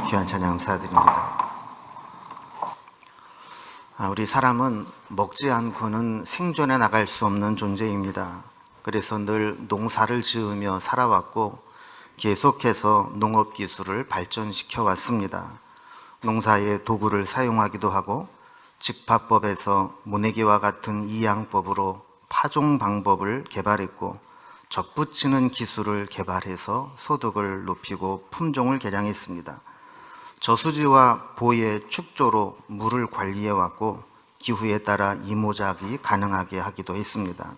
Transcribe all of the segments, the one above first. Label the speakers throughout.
Speaker 1: 귀한 찬양 감사드립니다. 우리 사람은 먹지 않고는 생존해 나갈 수 없는 존재입니다. 그래서 늘 농사를 지으며 살아왔고 계속해서 농업기술을 발전시켜 왔습니다. 농사의 도구를 사용하기도 하고 직파법에서 모내기와 같은 이양법으로 파종 방법을 개발했고 접붙이는 기술을 개발해서 소득을 높이고 품종을 개량했습니다. 저수지와 보의 축조로 물을 관리해왔고 기후에 따라 이모작이 가능하게 하기도 했습니다.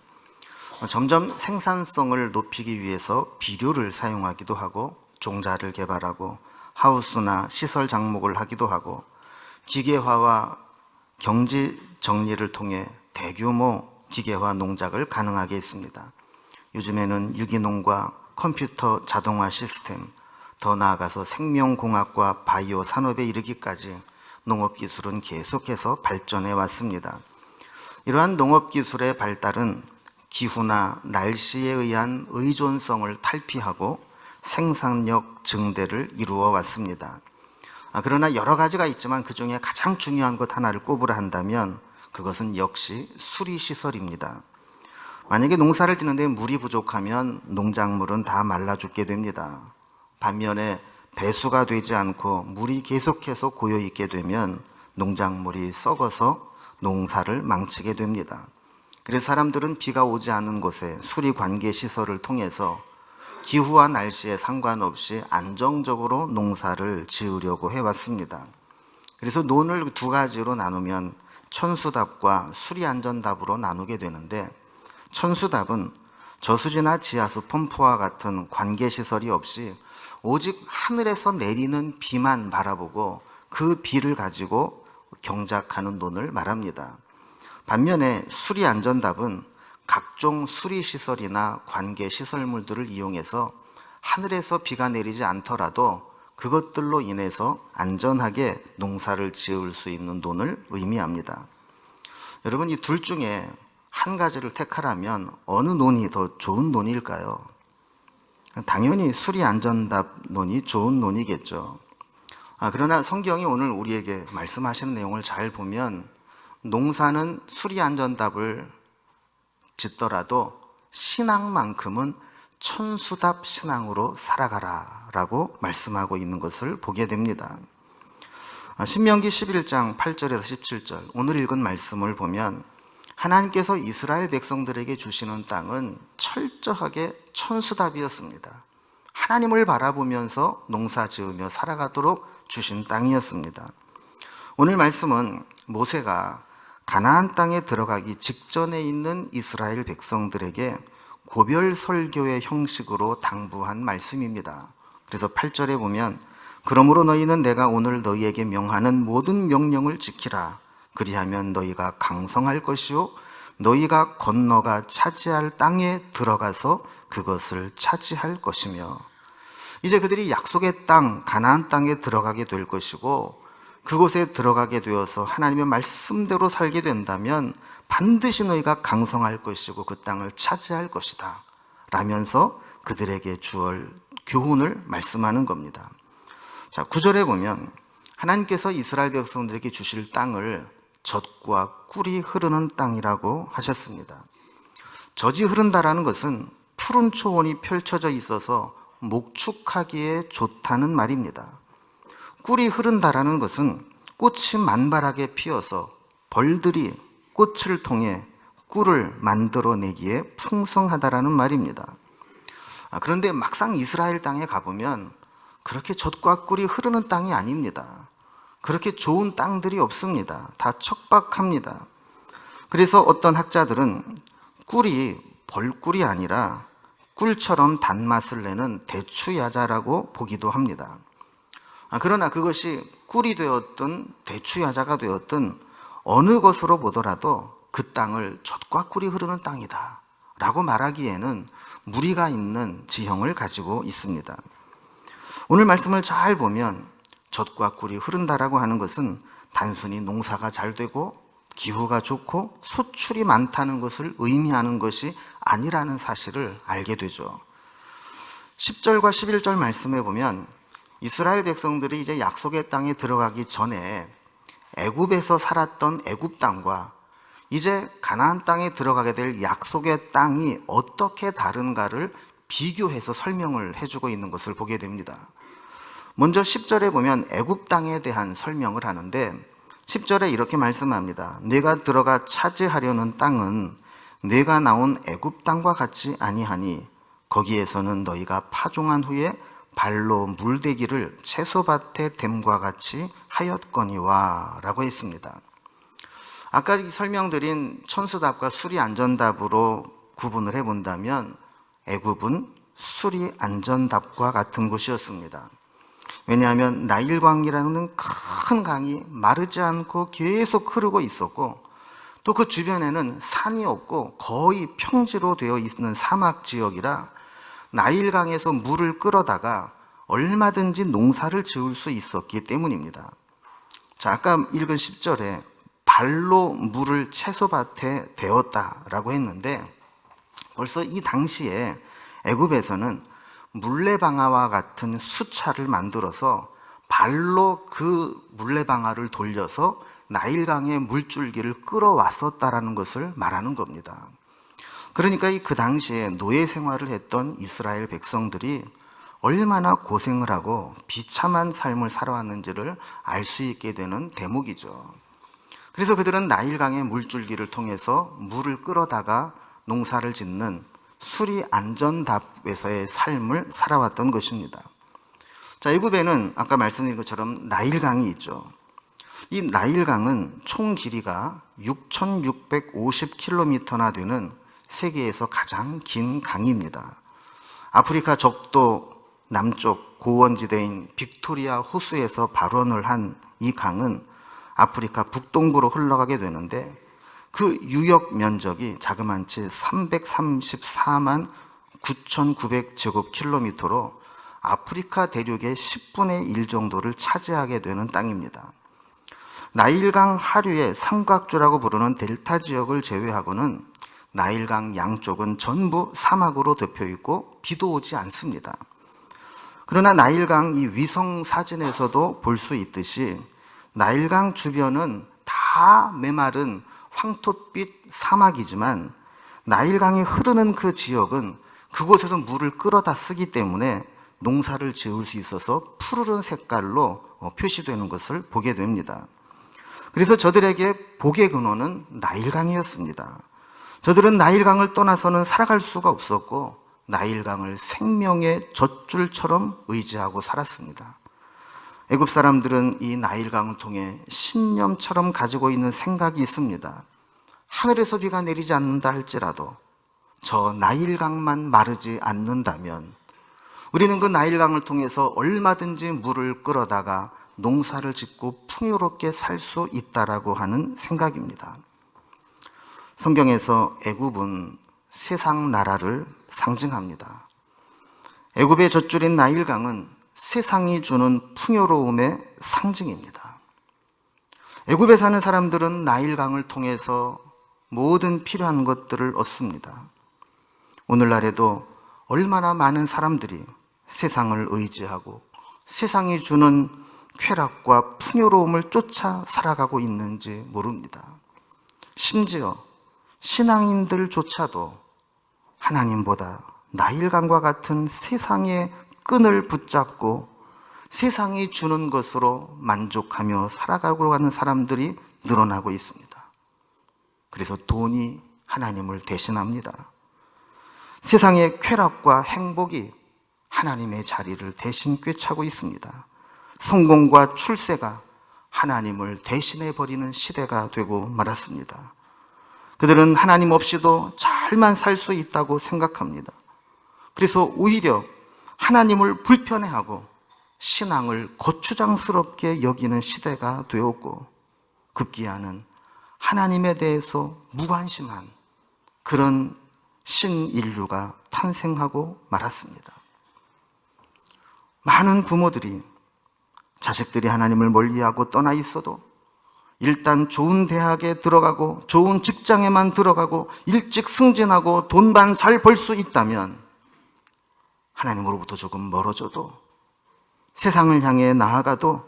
Speaker 1: 점점 생산성을 높이기 위해서 비료를 사용하기도 하고 종자를 개발하고 하우스나 시설 장목을 하기도 하고 기계화와 경지 정리를 통해 대규모 기계화 농작을 가능하게 했습니다. 요즘에는 유기농과 컴퓨터 자동화 시스템, 더 나아가서 생명공학과 바이오 산업에 이르기까지 농업기술은 계속해서 발전해 왔습니다. 이러한 농업기술의 발달은 기후나 날씨에 의한 의존성을 탈피하고 생산력 증대를 이루어 왔습니다. 그러나 여러 가지가 있지만 그 중에 가장 중요한 것 하나를 꼽으라 한다면 그것은 역시 수리시설입니다. 만약에 농사를 짓는데 물이 부족하면 농작물은 다 말라 죽게 됩니다. 반면에 배수가 되지 않고 물이 계속해서 고여있게 되면 농작물이 썩어서 농사를 망치게 됩니다. 그래서 사람들은 비가 오지 않는 곳에 수리관계시설을 통해서 기후와 날씨에 상관없이 안정적으로 농사를 지으려고 해왔습니다. 그래서 논을 두 가지로 나누면 천수답과 수리안전답으로 나누게 되는데, 천수답은 저수지나 지하수 펌프와 같은 관계시설이 없이 오직 하늘에서 내리는 비만 바라보고 그 비를 가지고 경작하는 논을 말합니다. 반면에 수리안전답은 각종 수리시설이나 관계시설물들을 이용해서 하늘에서 비가 내리지 않더라도 그것들로 인해서 안전하게 농사를 지을 수 있는 논을 의미합니다. 여러분, 이 둘 중에 한 가지를 택하라면 어느 논이 더 좋은 논일까요? 당연히 수리안전답 논이 좋은 논이겠죠. 그러나 성경이 오늘 우리에게 말씀하시는 내용을 잘 보면 농사는 수리안전답을 짓더라도 신앙만큼은 천수답 신앙으로 살아가라 라고 말씀하고 있는 것을 보게 됩니다. 신명기 11장 8절에서 17절 오늘 읽은 말씀을 보면 하나님께서 이스라엘 백성들에게 주시는 땅은 철저하게 천수답이었습니다. 하나님을 바라보면서 농사 지으며 살아가도록 주신 땅이었습니다. 오늘 말씀은 모세가 가나안 땅에 들어가기 직전에 있는 이스라엘 백성들에게 고별 설교의 형식으로 당부한 말씀입니다. 그래서 8절에 보면 그러므로 너희는 내가 오늘 너희에게 명하는 모든 명령을 지키라. 그리하면 너희가 강성할 것이요 너희가 건너가 차지할 땅에 들어가서 그것을 차지할 것이며, 이제 그들이 약속의 땅 가나안 땅에 들어가게 될 것이고 그곳에 들어가게 되어서 하나님의 말씀대로 살게 된다면 반드시 너희가 강성할 것이고 그 땅을 차지할 것이다 라면서 그들에게 주을 교훈을 말씀하는 겁니다. 자, 9절에 보면 하나님께서 이스라엘 백성들에게 주실 땅을 젖과 꿀이 흐르는 땅이라고 하셨습니다. 젖이 흐른다라는 것은 푸른 초원이 펼쳐져 있어서 목축하기에 좋다는 말입니다. 꿀이 흐른다라는 것은 꽃이 만발하게 피어서 벌들이 꽃을 통해 꿀을 만들어내기에 풍성하다라는 말입니다. 그런데 막상 이스라엘 땅에 가보면 그렇게 젖과 꿀이 흐르는 땅이 아닙니다. 그렇게 좋은 땅들이 없습니다. 다 척박합니다. 그래서 어떤 학자들은 꿀이 벌꿀이 아니라 꿀처럼 단맛을 내는 대추야자라고 보기도 합니다. 그러나 그것이 꿀이 되었든 대추야자가 되었든 어느 것으로 보더라도 그 땅을 젖과 꿀이 흐르는 땅이다 라고 말하기에는 무리가 있는 지형을 가지고 있습니다. 오늘 말씀을 잘 보면 젖과 꿀이 흐른다라고 하는 것은 단순히 농사가 잘 되고 기후가 좋고 소출이 많다는 것을 의미하는 것이 아니라는 사실을 알게 되죠. 10절과 11절 말씀에 보면 이스라엘 백성들이 이제 약속의 땅에 들어가기 전에 애굽에서 살았던 애굽 땅과 이제 가나안 땅에 들어가게 될 약속의 땅이 어떻게 다른가를 비교해서 설명을 해주고 있는 것을 보게 됩니다. 먼저 10절에 보면 애굽 땅에 대한 설명을 하는데 10절에 이렇게 말씀합니다. 내가 들어가 차지하려는 땅은 내가 나온 애굽 땅과 같지 아니하니 거기에서는 너희가 파종한 후에 발로 물대기를 채소밭에 댐과 같이 하였거니와 라고 했습니다. 아까 설명드린 천수답과 수리안전답으로 구분을 해본다면 애굽은 수리안전답과 같은 곳이었습니다. 왜냐하면 나일강이라는 큰 강이 마르지 않고 계속 흐르고 있었고 또 그 주변에는 산이 없고 거의 평지로 되어 있는 사막 지역이라 나일강에서 물을 끌어다가 얼마든지 농사를 지을 수 있었기 때문입니다. 자, 아까 읽은 10절에 발로 물을 채소밭에 대었다라고 했는데 벌써 이 당시에 애굽에서는 물레방아와 같은 수차를 만들어서 발로 그 물레방아를 돌려서 나일강의 물줄기를 끌어왔었다라는 것을 말하는 겁니다. 그러니까 그 당시에 노예 생활을 했던 이스라엘 백성들이 얼마나 고생을 하고 비참한 삶을 살아왔는지를 알 수 있게 되는 대목이죠. 그래서 그들은 나일강의 물줄기를 통해서 물을 끌어다가 농사를 짓는 수리안전답에서의 삶을 살아왔던 것입니다. 자, 애굽에는 아까 말씀드린 것처럼 나일강이 있죠. 이 나일강은 총 길이가 6,650km나 되는 세계에서 가장 긴 강입니다. 아프리카 적도 남쪽 고원지대인 빅토리아 호수에서 발원을 한 이 강은 아프리카 북동부로 흘러가게 되는데 그 유역 면적이 자그만치 334만 9,900제곱킬로미터로 아프리카 대륙의 10분의 1 정도를 차지하게 되는 땅입니다. 나일강 하류의 삼각주라고 부르는 델타 지역을 제외하고는 나일강 양쪽은 전부 사막으로 덮여 있고 비도 오지 않습니다. 그러나 나일강 이 위성 사진에서도 볼 수 있듯이 나일강 주변은 다 메마른 황토빛 사막이지만 나일강이 흐르는 그 지역은 그곳에서 물을 끌어다 쓰기 때문에 농사를 지을 수 있어서 푸르른 색깔로 표시되는 것을 보게 됩니다. 그래서 저들에게 복의 근원은 나일강이었습니다. 저들은 나일강을 떠나서는 살아갈 수가 없었고 나일강을 생명의 젖줄처럼 의지하고 살았습니다. 애굽 사람들은 이 나일강을 통해 신념처럼 가지고 있는 생각이 있습니다. 하늘에서 비가 내리지 않는다 할지라도 저 나일강만 마르지 않는다면 우리는 그 나일강을 통해서 얼마든지 물을 끌어다가 농사를 짓고 풍요롭게 살 수 있다라고 하는 생각입니다. 성경에서 애굽은 세상 나라를 상징합니다. 애굽의 젖줄인 나일강은 세상이 주는 풍요로움의 상징입니다. 애굽에 사는 사람들은 나일강을 통해서 모든 필요한 것들을 얻습니다. 오늘날에도 얼마나 많은 사람들이 세상을 의지하고 세상이 주는 쾌락과 풍요로움을 쫓아 살아가고 있는지 모릅니다. 심지어 신앙인들조차도 하나님보다 나일강과 같은 세상의 끈을 붙잡고 세상이 주는 것으로 만족하며 살아가고 하는 사람들이 늘어나고 있습니다. 그래서 돈이 하나님을 대신합니다. 세상의 쾌락과 행복이 하나님의 자리를 대신 꿰차고 있습니다. 성공과 출세가 하나님을 대신해 버리는 시대가 되고 말았습니다. 그들은 하나님 없이도 잘만 살 수 있다고 생각합니다. 그래서 오히려 하나님을 불편해하고 신앙을 거추장스럽게 여기는 시대가 되었고 급기야는 하나님에 대해서 무관심한 그런 신인류가 탄생하고 말았습니다. 많은 부모들이 자식들이 하나님을 멀리하고 떠나 있어도 일단 좋은 대학에 들어가고 좋은 직장에만 들어가고 일찍 승진하고 돈만 잘 벌 수 있다면 하나님으로부터 조금 멀어져도 세상을 향해 나아가도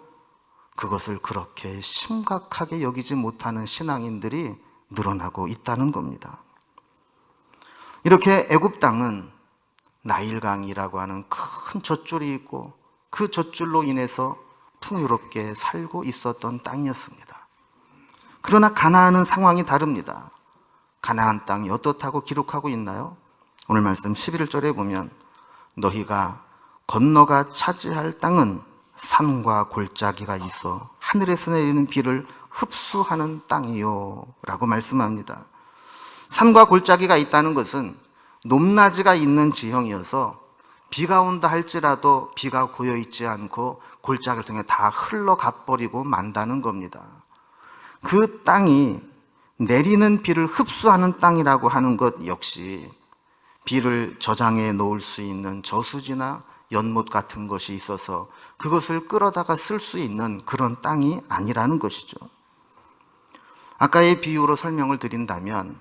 Speaker 1: 그것을 그렇게 심각하게 여기지 못하는 신앙인들이 늘어나고 있다는 겁니다. 이렇게 애굽 땅은 나일강이라고 하는 큰 젖줄이 있고 그 젖줄로 인해서 풍요롭게 살고 있었던 땅이었습니다. 그러나 가나안은 상황이 다릅니다. 가나안 땅이 어떻다고 기록하고 있나요? 오늘 말씀 11절에 보면 너희가 건너가 차지할 땅은 산과 골짜기가 있어 하늘에서 내리는 비를 흡수하는 땅이요 라고 말씀합니다. 산과 골짜기가 있다는 것은 높낮이가 있는 지형이어서 비가 온다 할지라도 비가 고여있지 않고 골짜기를 통해 다 흘러가버리고 만다는 겁니다. 그 땅이 내리는 비를 흡수하는 땅이라고 하는 것 역시 비를 저장해 놓을 수 있는 저수지나 연못 같은 것이 있어서 그것을 끌어다가 쓸 수 있는 그런 땅이 아니라는 것이죠. 아까의 비유로 설명을 드린다면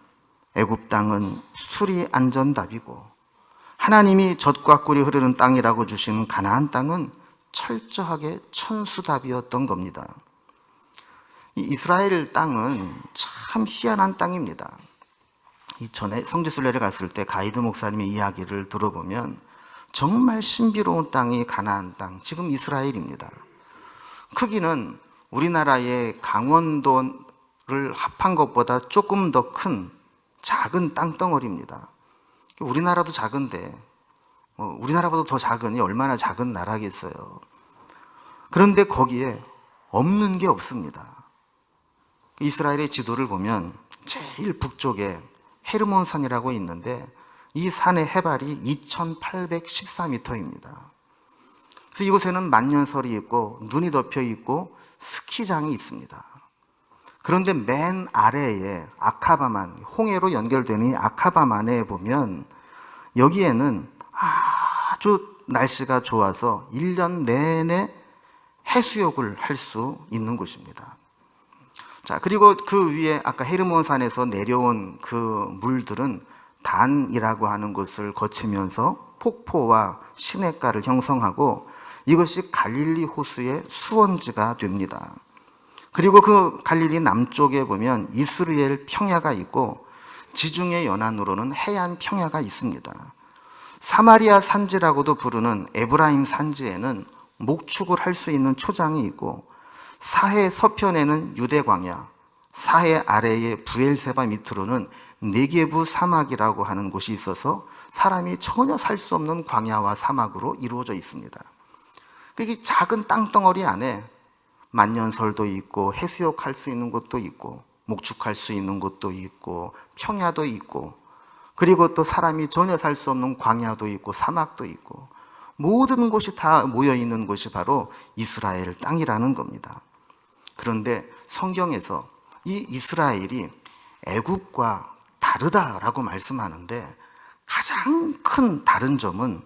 Speaker 1: 애굽 땅은 수리 안전답이고 하나님이 젖과 꿀이 흐르는 땅이라고 주신 가나안 땅은 철저하게 천수답이었던 겁니다. 이 이스라엘 땅은 참 희한한 땅입니다. 이전에 성지순례를 갔을 때 가이드 목사님의 이야기를 들어보면 정말 신비로운 땅이 가나안 땅, 지금 이스라엘입니다. 크기는 우리나라의 강원도를 합한 것보다 조금 더 큰 작은 땅덩어리입니다. 우리나라도 작은데 우리나라보다 더 작으니 얼마나 작은 나라겠어요. 그런데 거기에 없는 게 없습니다. 이스라엘의 지도를 보면 제일 북쪽에 헤르몬산이라고 있는데 이 산의 해발이 2814m입니다. 그래서 이곳에는 만년설이 있고 눈이 덮여 있고 스키장이 있습니다. 그런데 맨 아래에 아카바만, 홍해로 연결되는 아카바만에 보면 여기에는 아주 날씨가 좋아서 1년 내내 해수욕을 할 수 있는 곳입니다. 자, 그리고 그 위에 아까 헤르몬산에서 내려온 그 물들은 단이라고 하는 곳을 거치면서 폭포와 시냇가를 형성하고 이것이 갈릴리 호수의 수원지가 됩니다. 그리고 그 갈릴리 남쪽에 보면 이스라엘 평야가 있고 지중해 연안으로는 해안 평야가 있습니다. 사마리아 산지라고도 부르는 에브라임 산지에는 목축을 할 수 있는 초장이 있고 사해 서편에는 유대 광야, 사해 아래의 부엘세바 밑으로는 네게부 사막이라고 하는 곳이 있어서 사람이 전혀 살 수 없는 광야와 사막으로 이루어져 있습니다. 이 작은 땅덩어리 안에 만년설도 있고 해수욕할 수 있는 곳도 있고 목축할 수 있는 곳도 있고 평야도 있고 그리고 또 사람이 전혀 살 수 없는 광야도 있고 사막도 있고 모든 곳이 다 모여 있는 곳이 바로 이스라엘 땅이라는 겁니다. 그런데 성경에서 이 이스라엘이 애굽과 다르다라고 말씀하는데 가장 큰 다른 점은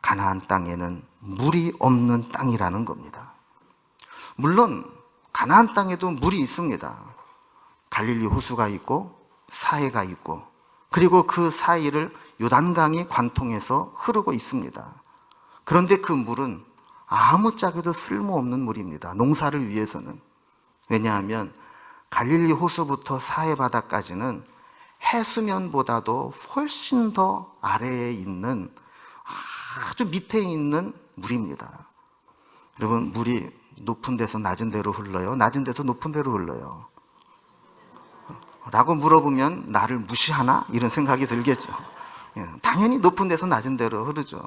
Speaker 1: 가나안 땅에는 물이 없는 땅이라는 겁니다. 물론 가나안 땅에도 물이 있습니다. 갈릴리 호수가 있고 사해가 있고 그리고 그 사이를 요단강이 관통해서 흐르고 있습니다. 그런데 그 물은 아무짝에도 쓸모없는 물입니다. 농사를 위해서는. 왜냐하면 갈릴리 호수부터 사해 바다까지는 해수면보다도 훨씬 더 아래에 있는 아주 밑에 있는 물입니다. 여러분, 물이 높은 데서 낮은 데로 흘러요? 낮은 데서 높은 데로 흘러요? 라고 물어보면 나를 무시하나? 이런 생각이 들겠죠. 당연히 높은 데서 낮은 데로 흐르죠.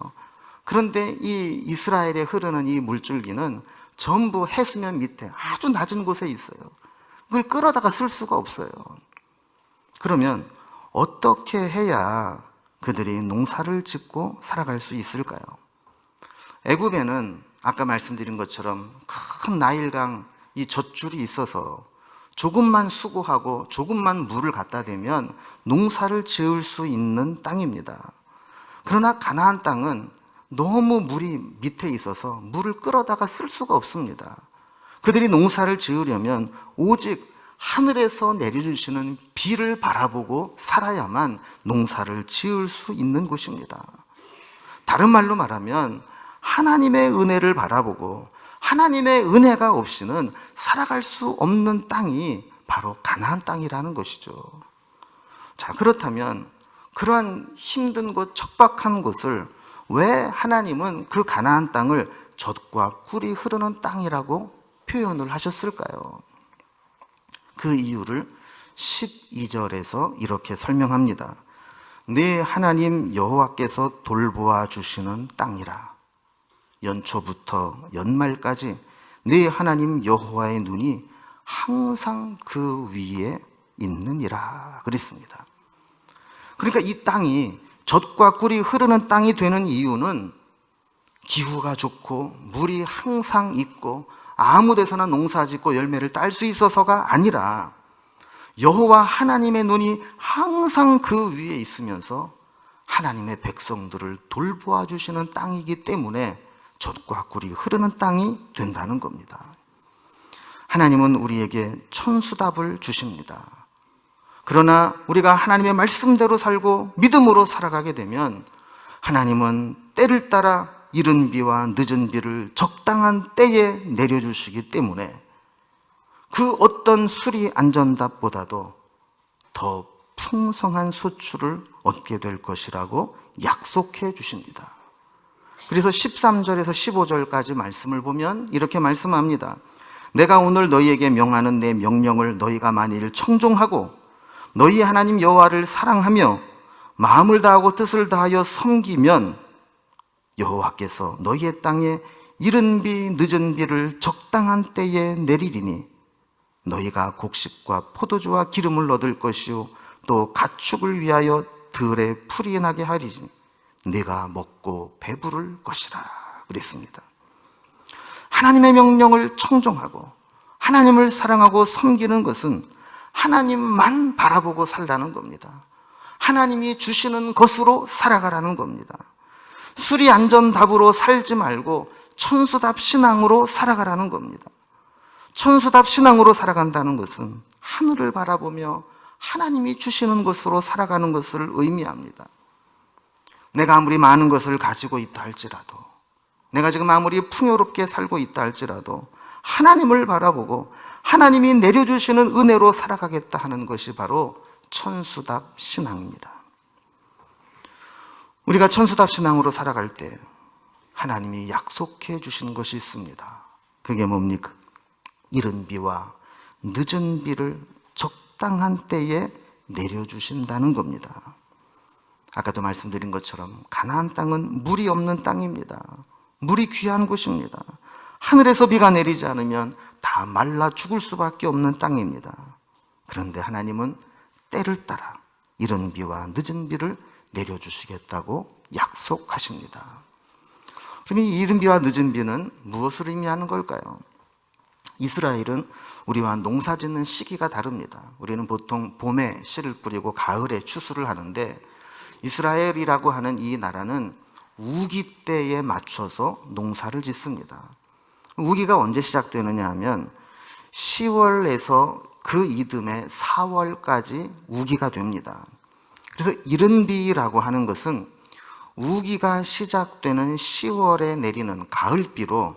Speaker 1: 그런데 이 이스라엘에 흐르는 이 물줄기는 전부 해수면 밑에 아주 낮은 곳에 있어요. 그걸 끌어다가 쓸 수가 없어요. 그러면 어떻게 해야 그들이 농사를 짓고 살아갈 수 있을까요? 애굽에는 아까 말씀드린 것처럼 큰 나일강 이 젖줄이 있어서 조금만 수고하고 조금만 물을 갖다 대면 농사를 지을 수 있는 땅입니다. 그러나 가나안 땅은 너무 물이 밑에 있어서 물을 끌어다가 쓸 수가 없습니다. 그들이 농사를 지으려면 오직 하늘에서 내려주시는 비를 바라보고 살아야만 농사를 지을 수 있는 곳입니다. 다른 말로 말하면 하나님의 은혜를 바라보고 하나님의 은혜가 없이는 살아갈 수 없는 땅이 바로 가나안 땅이라는 것이죠. 자, 그렇다면 그러한 힘든 곳, 척박한 곳을 왜 하나님은 그 가나안 땅을 젖과 꿀이 흐르는 땅이라고 표현을 하셨을까요? 그 이유를 12절에서 이렇게 설명합니다. 네 하나님 여호와께서 돌보아 주시는 땅이라. 연초부터 연말까지 네 하나님 여호와의 눈이 항상 그 위에 있느니라 그랬습니다. 그러니까 이 땅이 젖과 꿀이 흐르는 땅이 되는 이유는 기후가 좋고 물이 항상 있고 아무 데서나 농사 짓고 열매를 딸 수 있어서가 아니라 여호와 하나님의 눈이 항상 그 위에 있으면서 하나님의 백성들을 돌보아 주시는 땅이기 때문에 젖과 꿀이 흐르는 땅이 된다는 겁니다. 하나님은 우리에게 천수답을 주십니다. 그러나 우리가 하나님의 말씀대로 살고 믿음으로 살아가게 되면 하나님은 때를 따라 이른 비와 늦은 비를 적당한 때에 내려주시기 때문에 그 어떤 수리 안전답보다도 더 풍성한 소출을 얻게 될 것이라고 약속해 주십니다. 그래서 13절에서 15절까지 말씀을 보면 이렇게 말씀합니다. 내가 오늘 너희에게 명하는 내 명령을 너희가 만일 청종하고 너희 하나님 여호와를 사랑하며 마음을 다하고 뜻을 다하여 섬기면 여호와께서 너희의 땅에 이른 비 늦은 비를 적당한 때에 내리리니 너희가 곡식과 포도주와 기름을 얻을 것이요 또 가축을 위하여 들에 풀이 나게 하리니 네가 먹고 배부를 것이라 그랬습니다. 하나님의 명령을 청종하고 하나님을 사랑하고 섬기는 것은 하나님만 바라보고 살라는 겁니다. 하나님이 주시는 것으로 살아가라는 겁니다. 수리 안전답으로 살지 말고 천수답 신앙으로 살아가라는 겁니다. 천수답 신앙으로 살아간다는 것은 하늘을 바라보며 하나님이 주시는 것으로 살아가는 것을 의미합니다. 내가 아무리 많은 것을 가지고 있다 할지라도, 내가 지금 아무리 풍요롭게 살고 있다 할지라도 하나님을 바라보고 하나님이 내려주시는 은혜로 살아가겠다 하는 것이 바로 천수답 신앙입니다. 우리가 천수답 신앙으로 살아갈 때 하나님이 약속해 주신 것이 있습니다. 그게 뭡니까? 이른 비와 늦은 비를 적당한 때에 내려주신다는 겁니다. 아까도 말씀드린 것처럼 가나안 땅은 물이 없는 땅입니다. 물이 귀한 곳입니다. 하늘에서 비가 내리지 않으면 다 말라 죽을 수밖에 없는 땅입니다. 그런데 하나님은 때를 따라 이른 비와 늦은 비를 내려주시겠다고 약속하십니다. 그럼 이 이른 비와 늦은 비는 무엇을 의미하는 걸까요? 이스라엘은 우리와 농사 짓는 시기가 다릅니다. 우리는 보통 봄에 씨를 뿌리고 가을에 추수를 하는데 이스라엘이라고 하는 이 나라는 우기 때에 맞춰서 농사를 짓습니다. 우기가 언제 시작되느냐 하면 10월에서 그 이듬해 4월까지 우기가 됩니다. 그래서 이른비라고 하는 것은 우기가 시작되는 10월에 내리는 가을비로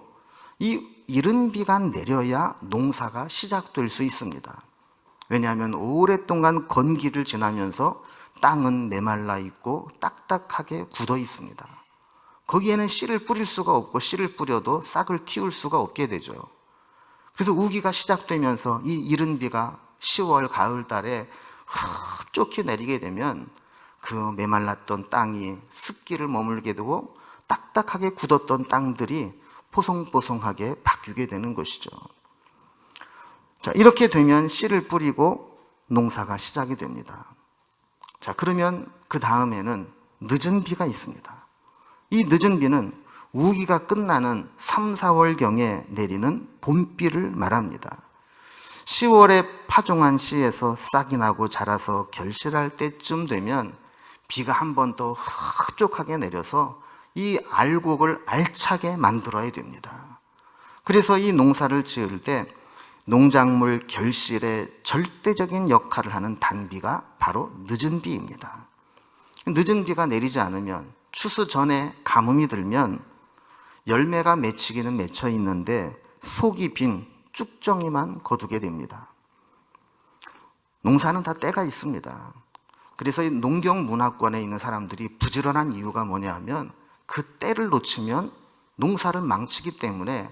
Speaker 1: 이 이른비가 내려야 농사가 시작될 수 있습니다. 왜냐하면 오랫동안 건기를 지나면서 땅은 메말라 있고 딱딱하게 굳어 있습니다. 거기에는 씨를 뿌릴 수가 없고 씨를 뿌려도 싹을 틔울 수가 없게 되죠. 그래서 우기가 시작되면서 이 이른 비가 10월 가을 달에 흡족히 내리게 되면 그 메말랐던 땅이 습기를 머물게 되고 딱딱하게 굳었던 땅들이 포송포송하게 바뀌게 되는 것이죠. 자, 이렇게 되면 씨를 뿌리고 농사가 시작이 됩니다. 자, 그러면 그 다음에는 늦은 비가 있습니다. 이 늦은 비는 우기가 끝나는 3, 4월경에 내리는 봄비를 말합니다. 10월에 파종한 씨에서 싹이 나고 자라서 결실할 때쯤 되면 비가 한 번 더 흡족하게 내려서 이 알곡을 알차게 만들어야 됩니다. 그래서 이 농사를 지을 때 농작물 결실에 절대적인 역할을 하는 단비가 바로 늦은 비입니다. 늦은 비가 내리지 않으면 추수 전에 가뭄이 들면 열매가 맺히기는 맺혀 있는데 속이 빈 쭉정이만 거두게 됩니다. 농사는 다 때가 있습니다. 그래서 이 농경문화권에 있는 사람들이 부지런한 이유가 뭐냐 하면 그 때를 놓치면 농사를 망치기 때문에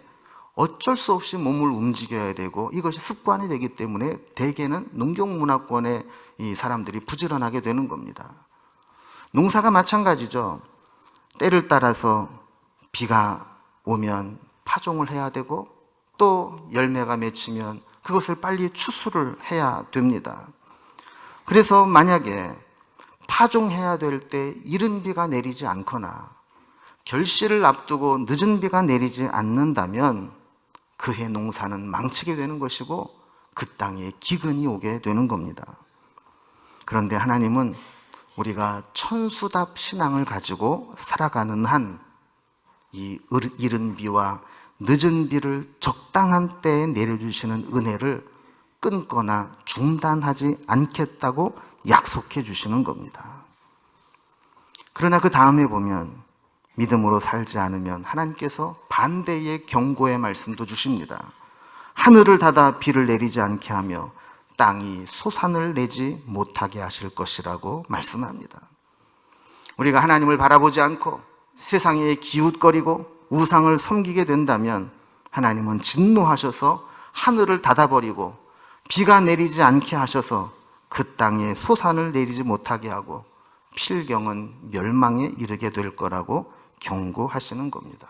Speaker 1: 어쩔 수 없이 몸을 움직여야 되고 이것이 습관이 되기 때문에 대개는 농경문화권의 이 사람들이 부지런하게 되는 겁니다. 농사가 마찬가지죠. 때를 따라서 비가 오면 파종을 해야 되고 또 열매가 맺히면 그것을 빨리 추수를 해야 됩니다. 그래서 만약에 파종해야 될 때 이른 비가 내리지 않거나 결실을 앞두고 늦은 비가 내리지 않는다면 그해 농사는 망치게 되는 것이고 그 땅에 기근이 오게 되는 겁니다. 그런데 하나님은 우리가 천수답 신앙을 가지고 살아가는 한 이 이른 비와 늦은 비를 적당한 때에 내려주시는 은혜를 끊거나 중단하지 않겠다고 약속해 주시는 겁니다. 그러나 그 다음에 보면 믿음으로 살지 않으면 하나님께서 반대의 경고의 말씀도 주십니다. 하늘을 닫아 비를 내리지 않게 하며 땅이 소산을 내지 못하게 하실 것이라고 말씀합니다. 우리가 하나님을 바라보지 않고 세상에 기웃거리고 우상을 섬기게 된다면 하나님은 진노하셔서 하늘을 닫아버리고 비가 내리지 않게 하셔서 그 땅에 소산을 내리지 못하게 하고 필경은 멸망에 이르게 될 거라고 경고하시는 겁니다.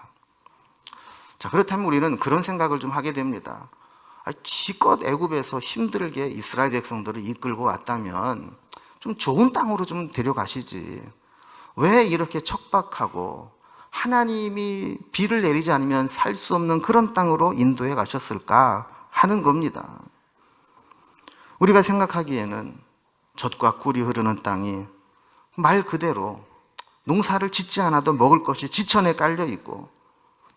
Speaker 1: 자, 그렇다면 우리는 그런 생각을 좀 하게 됩니다. 기껏 애굽에서 힘들게 이스라엘 백성들을 이끌고 왔다면 좀 좋은 땅으로 좀 데려가시지. 왜 이렇게 척박하고 하나님이 비를 내리지 않으면 살 수 없는 그런 땅으로 인도해 가셨을까 하는 겁니다. 우리가 생각하기에는 젖과 꿀이 흐르는 땅이 말 그대로 농사를 짓지 않아도 먹을 것이 지천에 깔려 있고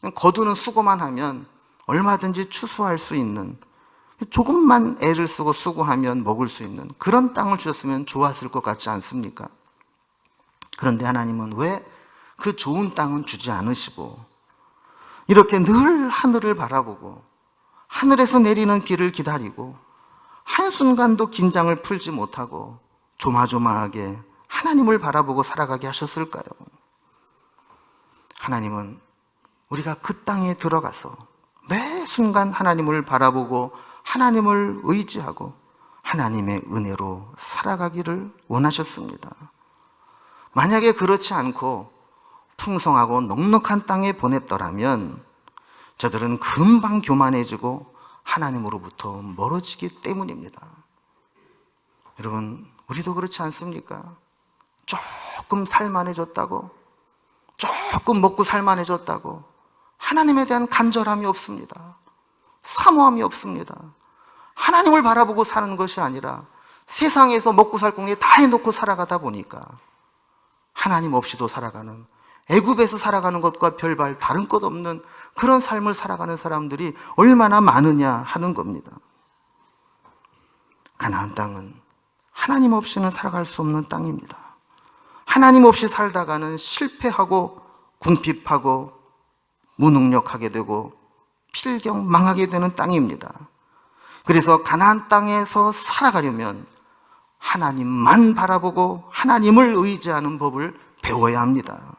Speaker 1: 그냥 거두는 수고만 하면 얼마든지 추수할 수 있는, 조금만 애를 쓰고 수고하면 먹을 수 있는 그런 땅을 주셨으면 좋았을 것 같지 않습니까? 그런데 하나님은 왜 그 좋은 땅은 주지 않으시고 이렇게 늘 하늘을 바라보고 하늘에서 내리는 비를 기다리고 한순간도 긴장을 풀지 못하고 조마조마하게 하나님을 바라보고 살아가게 하셨을까요? 하나님은 우리가 그 땅에 들어가서 매 순간 하나님을 바라보고 하나님을 의지하고 하나님의 은혜로 살아가기를 원하셨습니다. 만약에 그렇지 않고 풍성하고 넉넉한 땅에 보냈더라면 저들은 금방 교만해지고 하나님으로부터 멀어지기 때문입니다. 여러분, 우리도 그렇지 않습니까? 조금 살만해졌다고, 조금 먹고 살만해졌다고 하나님에 대한 간절함이 없습니다. 사모함이 없습니다. 하나님을 바라보고 사는 것이 아니라 세상에서 먹고 살 공에 다 해놓고 살아가다 보니까 하나님 없이도 살아가는, 애굽에서 살아가는 것과 별반 다른 것 없는 그런 삶을 살아가는 사람들이 얼마나 많으냐 하는 겁니다. 가나안 땅은 하나님 없이는 살아갈 수 없는 땅입니다. 하나님 없이 살다가는 실패하고 궁핍하고 무능력하게 되고 필경 망하게 되는 땅입니다. 그래서 가나안 땅에서 살아가려면 하나님만 바라보고 하나님을 의지하는 법을 배워야 합니다.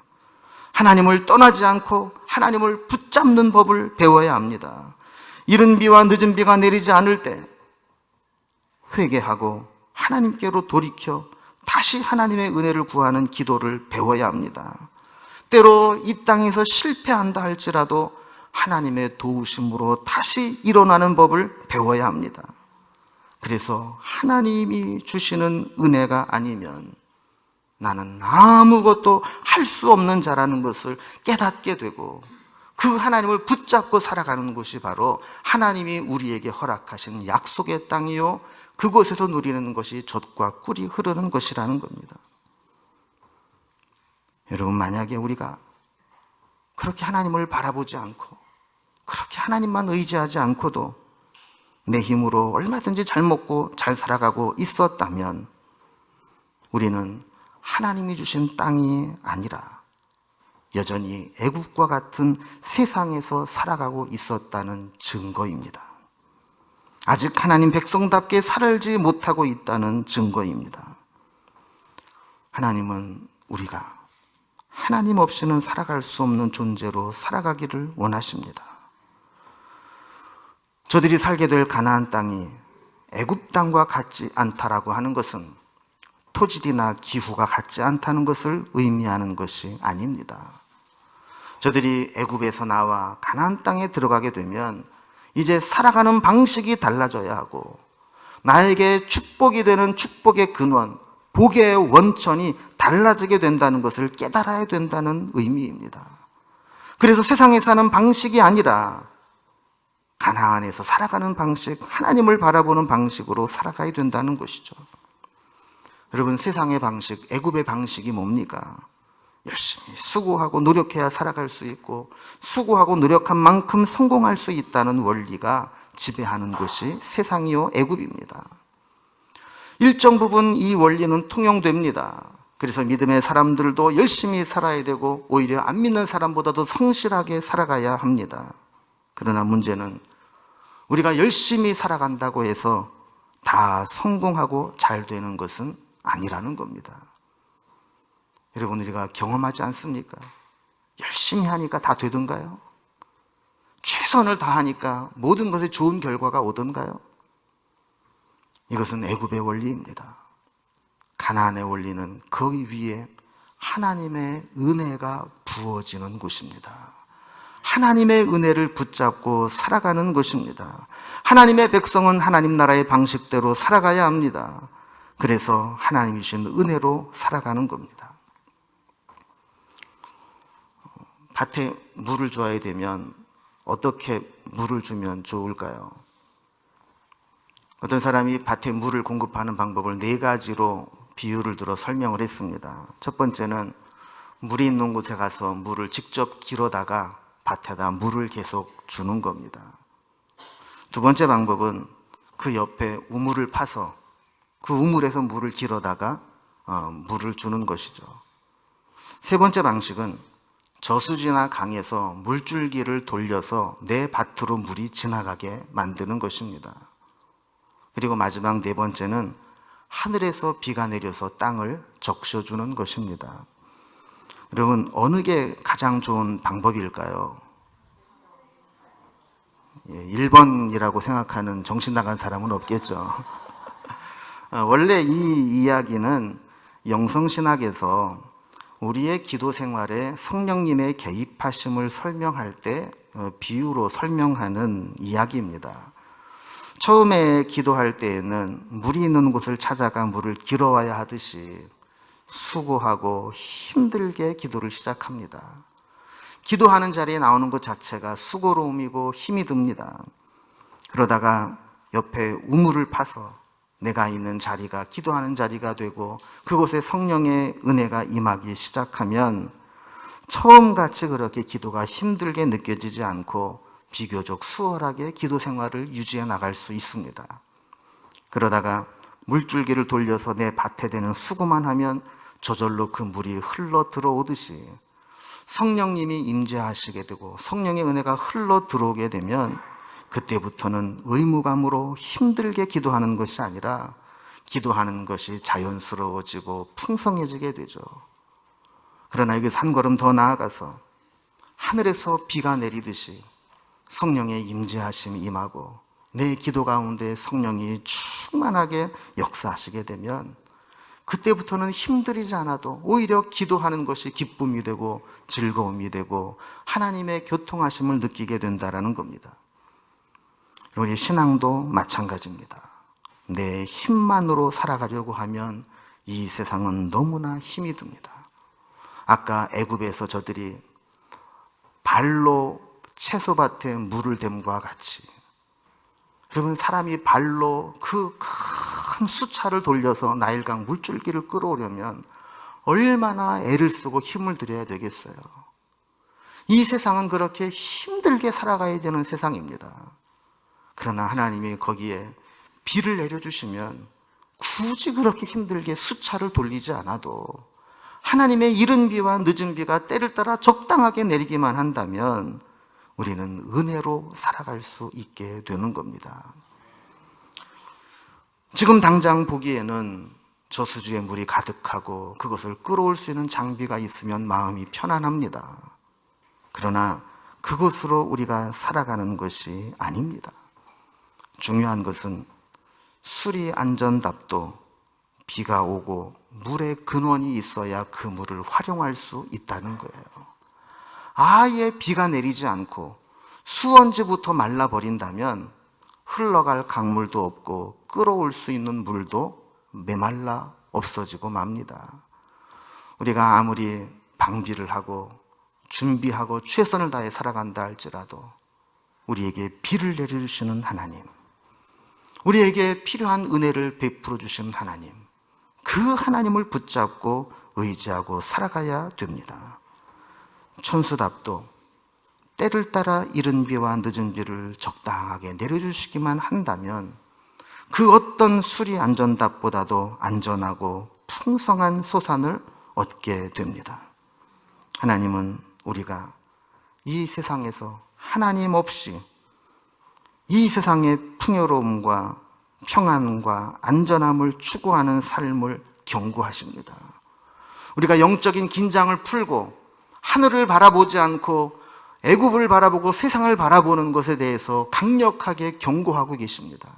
Speaker 1: 하나님을 떠나지 않고 하나님을 붙잡는 법을 배워야 합니다. 이른 비와 늦은 비가 내리지 않을 때 회개하고 하나님께로 돌이켜 다시 하나님의 은혜를 구하는 기도를 배워야 합니다. 때로 이 땅에서 실패한다 할지라도 하나님의 도우심으로 다시 일어나는 법을 배워야 합니다. 그래서 하나님이 주시는 은혜가 아니면 나는 아무것도 할 수 없는 자라는 것을 깨닫게 되고 그 하나님을 붙잡고 살아가는 것이 바로 하나님이 우리에게 허락하신 약속의 땅이요, 그곳에서 누리는 것이 젖과 꿀이 흐르는 것이라는 겁니다. 여러분, 만약에 우리가 그렇게 하나님을 바라보지 않고 그렇게 하나님만 의지하지 않고도 내 힘으로 얼마든지 잘 먹고 잘 살아가고 있었다면 우리는 하나님이 주신 땅이 아니라 여전히 애굽과 같은 세상에서 살아가고 있었다는 증거입니다. 아직 하나님 백성답게 살지 못하고 있다는 증거입니다. 하나님은 우리가 하나님 없이는 살아갈 수 없는 존재로 살아가기를 원하십니다. 저들이 살게 될 가나안 땅이 애굽 땅과 같지 않다라고 하는 것은 토질이나 기후가 같지 않다는 것을 의미하는 것이 아닙니다. 저들이 애굽에서 나와 가나안 땅에 들어가게 되면 이제 살아가는 방식이 달라져야 하고 나에게 축복이 되는 축복의 근원, 복의 원천이 달라지게 된다는 것을 깨달아야 된다는 의미입니다. 그래서 세상에 사는 방식이 아니라 가나안에서 살아가는 방식, 하나님을 바라보는 방식으로 살아가야 된다는 것이죠. 여러분, 세상의 방식, 애굽의 방식이 뭡니까? 열심히 수고하고 노력해야 살아갈 수 있고 수고하고 노력한 만큼 성공할 수 있다는 원리가 지배하는 것이 세상이요 애굽입니다. 일정 부분 이 원리는 통용됩니다. 그래서 믿음의 사람들도 열심히 살아야 되고 오히려 안 믿는 사람보다도 성실하게 살아가야 합니다. 그러나 문제는 우리가 열심히 살아간다고 해서 다 성공하고 잘 되는 것은 아니라는 겁니다. 여러분, 우리가 경험하지 않습니까? 열심히 하니까 다 되던가요? 최선을 다하니까 모든 것에 좋은 결과가 오던가요? 이것은 애굽의 원리입니다. 가나안의 원리는 그 위에 하나님의 은혜가 부어지는 곳입니다. 하나님의 은혜를 붙잡고 살아가는 것입니다. 하나님의 백성은 하나님 나라의 방식대로 살아가야 합니다. 그래서 하나님이 주신 은혜로 살아가는 겁니다. 밭에 물을 줘야 되면 어떻게 물을 주면 좋을까요? 어떤 사람이 밭에 물을 공급하는 방법을 4가지로 비유를 들어 설명을 했습니다. 첫 번째는 물이 있는 곳에 가서 물을 직접 길어다가 밭에다 물을 계속 주는 겁니다. 두 번째 방법은 그 옆에 우물을 파서 그 우물에서 물을 길어다가 물을 주는 것이죠. 세 번째 방식은 저수지나 강에서 물줄기를 돌려서 내 밭으로 물이 지나가게 만드는 것입니다. 그리고 마지막 4번째는 하늘에서 비가 내려서 땅을 적셔주는 것입니다. 여러분, 어느 게 가장 좋은 방법일까요? 1번이라고 생각하는 정신 나간 사람은 없겠죠. 원래 이 이야기는 영성신학에서 우리의 기도 생활에 성령님의 개입하심을 설명할 때 비유로 설명하는 이야기입니다. 처음에 기도할 때에는 물이 있는 곳을 찾아가 물을 길어와야 하듯이 수고하고 힘들게 기도를 시작합니다. 기도하는 자리에 나오는 것 자체가 수고로움이고 힘이 듭니다. 그러다가 옆에 우물을 파서 내가 있는 자리가 기도하는 자리가 되고 그곳에 성령의 은혜가 임하기 시작하면 처음같이 그렇게 기도가 힘들게 느껴지지 않고 비교적 수월하게 기도 생활을 유지해 나갈 수 있습니다. 그러다가 물줄기를 돌려서 내 밭에 대는 수고만 하면 저절로 그 물이 흘러 들어오듯이 성령님이 임재하시게 되고 성령의 은혜가 흘러 들어오게 되면 그때부터는 의무감으로 힘들게 기도하는 것이 아니라 기도하는 것이 자연스러워지고 풍성해지게 되죠. 그러나 여기서 한 걸음 더 나아가서 하늘에서 비가 내리듯이 성령의 임재하심이 임하고 내 기도 가운데 성령이 충만하게 역사하시게 되면 그때부터는 힘들이지 않아도 오히려 기도하는 것이 기쁨이 되고 즐거움이 되고 하나님의 교통하심을 느끼게 된다는 겁니다. 우리 신앙도 마찬가지입니다. 내 힘만으로 살아가려고 하면 이 세상은 너무나 힘이 듭니다. 아까 애굽에서 저들이 발로 채소밭에 물을 댐과 같이, 여러분, 사람이 발로 그 큰 수차를 돌려서 나일강 물줄기를 끌어오려면 얼마나 애를 쓰고 힘을 들여야 되겠어요. 이 세상은 그렇게 힘들게 살아가야 되는 세상입니다. 그러나 하나님이 거기에 비를 내려주시면 굳이 그렇게 힘들게 수차를 돌리지 않아도 하나님의 이른 비와 늦은 비가 때를 따라 적당하게 내리기만 한다면 우리는 은혜로 살아갈 수 있게 되는 겁니다. 지금 당장 보기에는 저수지에 물이 가득하고 그것을 끌어올 수 있는 장비가 있으면 마음이 편안합니다. 그러나 그것으로 우리가 살아가는 것이 아닙니다. 중요한 것은 수리 안전답도 비가 오고 물의 근원이 있어야 그 물을 활용할 수 있다는 거예요. 아예 비가 내리지 않고 수원지부터 말라버린다면 흘러갈 강물도 없고 끌어올 수 있는 물도 메말라 없어지고 맙니다. 우리가 아무리 방비를 하고 준비하고 최선을 다해 살아간다 할지라도 우리에게 비를 내려주시는 하나님, 우리에게 필요한 은혜를 베풀어 주시는 하나님, 그 하나님을 붙잡고 의지하고 살아가야 됩니다. 천수답도 때를 따라 이른 비와 늦은 비를 적당하게 내려주시기만 한다면 그 어떤 수리 안전답보다도 안전하고 풍성한 소산을 얻게 됩니다. 하나님은 우리가 이 세상에서 하나님 없이 이 세상의 풍요로움과 평안과 안전함을 추구하는 삶을 경고하십니다. 우리가 영적인 긴장을 풀고 하늘을 바라보지 않고 애굽을 바라보고 세상을 바라보는 것에 대해서 강력하게 경고하고 계십니다.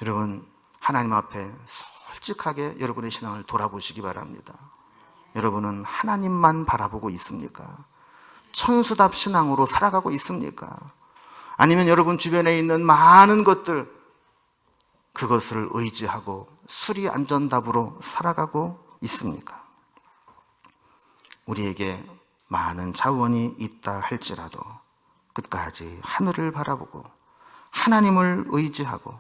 Speaker 1: 여러분, 하나님 앞에 솔직하게 여러분의 신앙을 돌아보시기 바랍니다. 여러분은 하나님만 바라보고 있습니까? 천수답 신앙으로 살아가고 있습니까? 아니면 여러분 주변에 있는 많은 것들, 그것을 의지하고 수리 안전답으로 살아가고 있습니까? 우리에게 많은 자원이 있다 할지라도 끝까지 하늘을 바라보고 하나님을 의지하고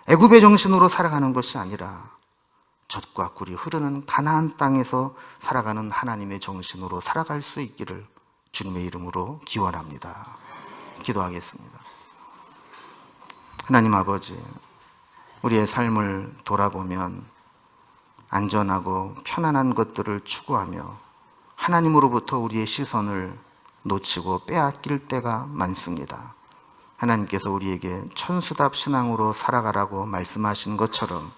Speaker 1: 애굽의 정신으로 살아가는 것이 아니라 젖과 꿀이 흐르는 가나안 땅에서 살아가는 하나님의 정신으로 살아갈 수 있기를 주님의 이름으로 기원합니다. 기도하겠습니다. 하나님 아버지, 우리의 삶을 돌아보면 안전하고 편안한 것들을 추구하며 하나님으로부터 우리의 시선을 놓치고 빼앗길 때가 많습니다. 하나님께서 우리에게 천수답 신앙으로 살아가라고 말씀하신 것처럼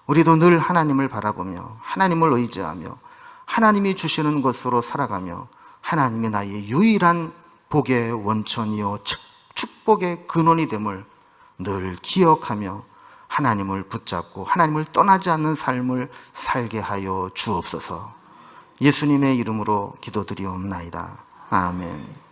Speaker 1: 우리도 늘 하나님을 바라보며 하나님을 의지하며 하나님이 주시는 것으로 살아가며 하나님이 나의 유일한 복의 원천이요 축복의 근원이 됨을 늘 기억하며 하나님을 붙잡고 하나님을 떠나지 않는 삶을 살게 하여 주옵소서. 예수님의 이름으로 기도드리옵나이다. 아멘.